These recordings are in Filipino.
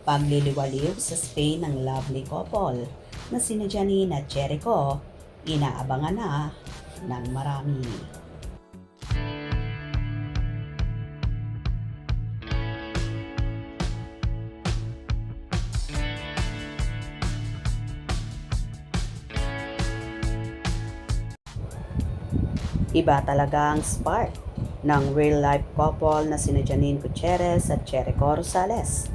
Pagliliwaliw sa Spain ng lovely couple na sina Janine at Jericho, inaabangan na ng marami. Iba talaga ang spark ng real-life couple na sina Janine Gutierrez at Jericho Rosales.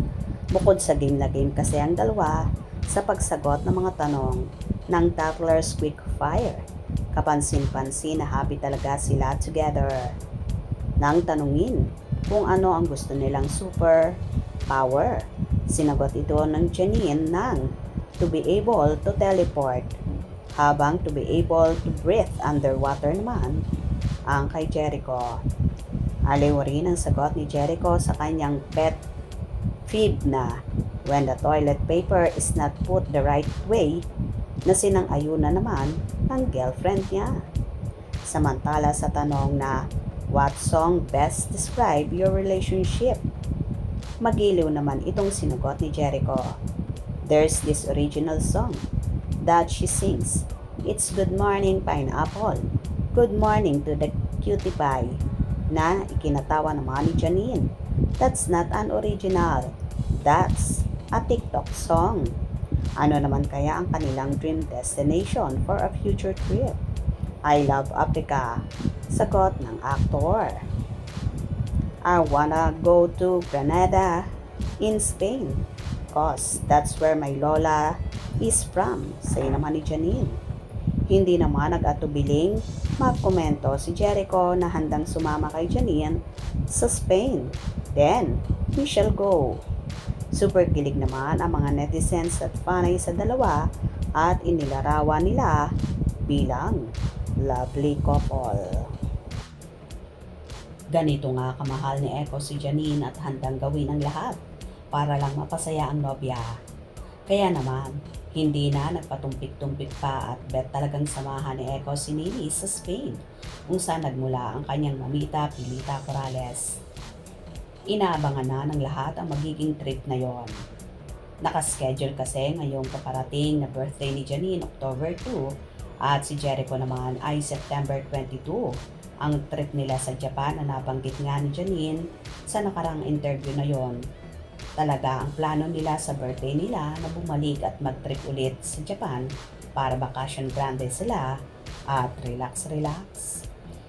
Bukod sa game na game kasi ang dalawa sa pagsagot ng mga tanong ng Tattlers Quick Fire. Kapansin-pansin na happy talaga sila together. Nang tanungin kung ano ang gusto nilang super power, sinagot ito ng Janine ng to be able to teleport, habang to be able to breathe underwater naman ang kay Jericho. Aliw rin ang sagot ni Jericho sa kanyang pet peeve na when the toilet paper is not put the right way, na sinang-ayuna naman ng girlfriend niya. Samantala sa tanong na what song best describe your relationship, magiliw naman itong sinagot ni Jericho. There's this original song that she sings. It's Good Morning Pineapple, Good Morning to the Cutie Pie, na ikinatawa naman ni Janine. That's not an original. That's a TikTok song. Ano naman kaya ang kanilang dream destination for a future trip? I love Africa, sagot ng aktor. I wanna go to Granada in Spain, cause that's where my lola is from, say naman ni Janine. Hindi naman nag-atubiling magkomento si Jericho na handang sumama kay Janine sa Spain. Then, we shall go. Super kilig naman ang mga netizens at fanay sa dalawa at inilarawan nila bilang lovely couple. Ganito nga kamahal ni Echo si Janine at handang gawin ang lahat para lang mapasaya ang nobya. Kaya naman, hindi na nagpatumpik-tumpik pa at bet talagang samahan ni Echo si Nini sa Spain, kung saan nagmula ang kanyang mamita Pilita Corrales. Inaabangan na ng lahat ang magiging trip na yon. Nakaschedule kasi ngayong paparating na birthday ni Janine, October 2, at si Jericho naman ay September 22. Ang trip nila sa Japan na nabanggit nga ni Janine sa nakarang interview na yon. Talaga ang plano nila sa birthday nila na bumalik at mag-trip ulit sa Japan para vacation grande sila at relax-relax.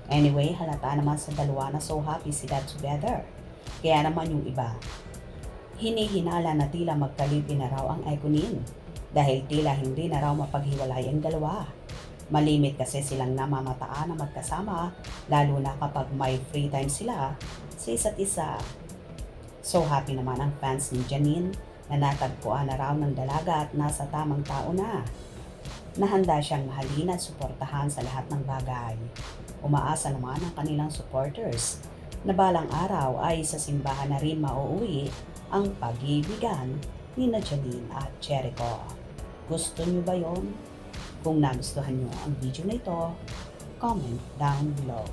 Anyway, halata naman sa dalawa na so happy sila together. Kaya naman yung iba, hinihinala na tila magkalipin na raw ang Ekunin dahil tila hindi na raw mapaghiwalay ang dalawa. Malimit kasi silang namamataan na magkasama, lalo na kapag may free time sila sa isa't isa. So happy naman ang fans ni Janine na natagpuan na raw ng dalaga at nasa tamang tao na. Nahanda siyang mahalin at suportahan sa lahat ng bagay. Umaasa naman ang kanilang supporters na balang araw ay sa simbahan na rin mauuwi ang pag-ibigan ni Janine at Jericho. Gusto niyo ba yon? Kung nagustuhan niyo ang video na ito, comment down below.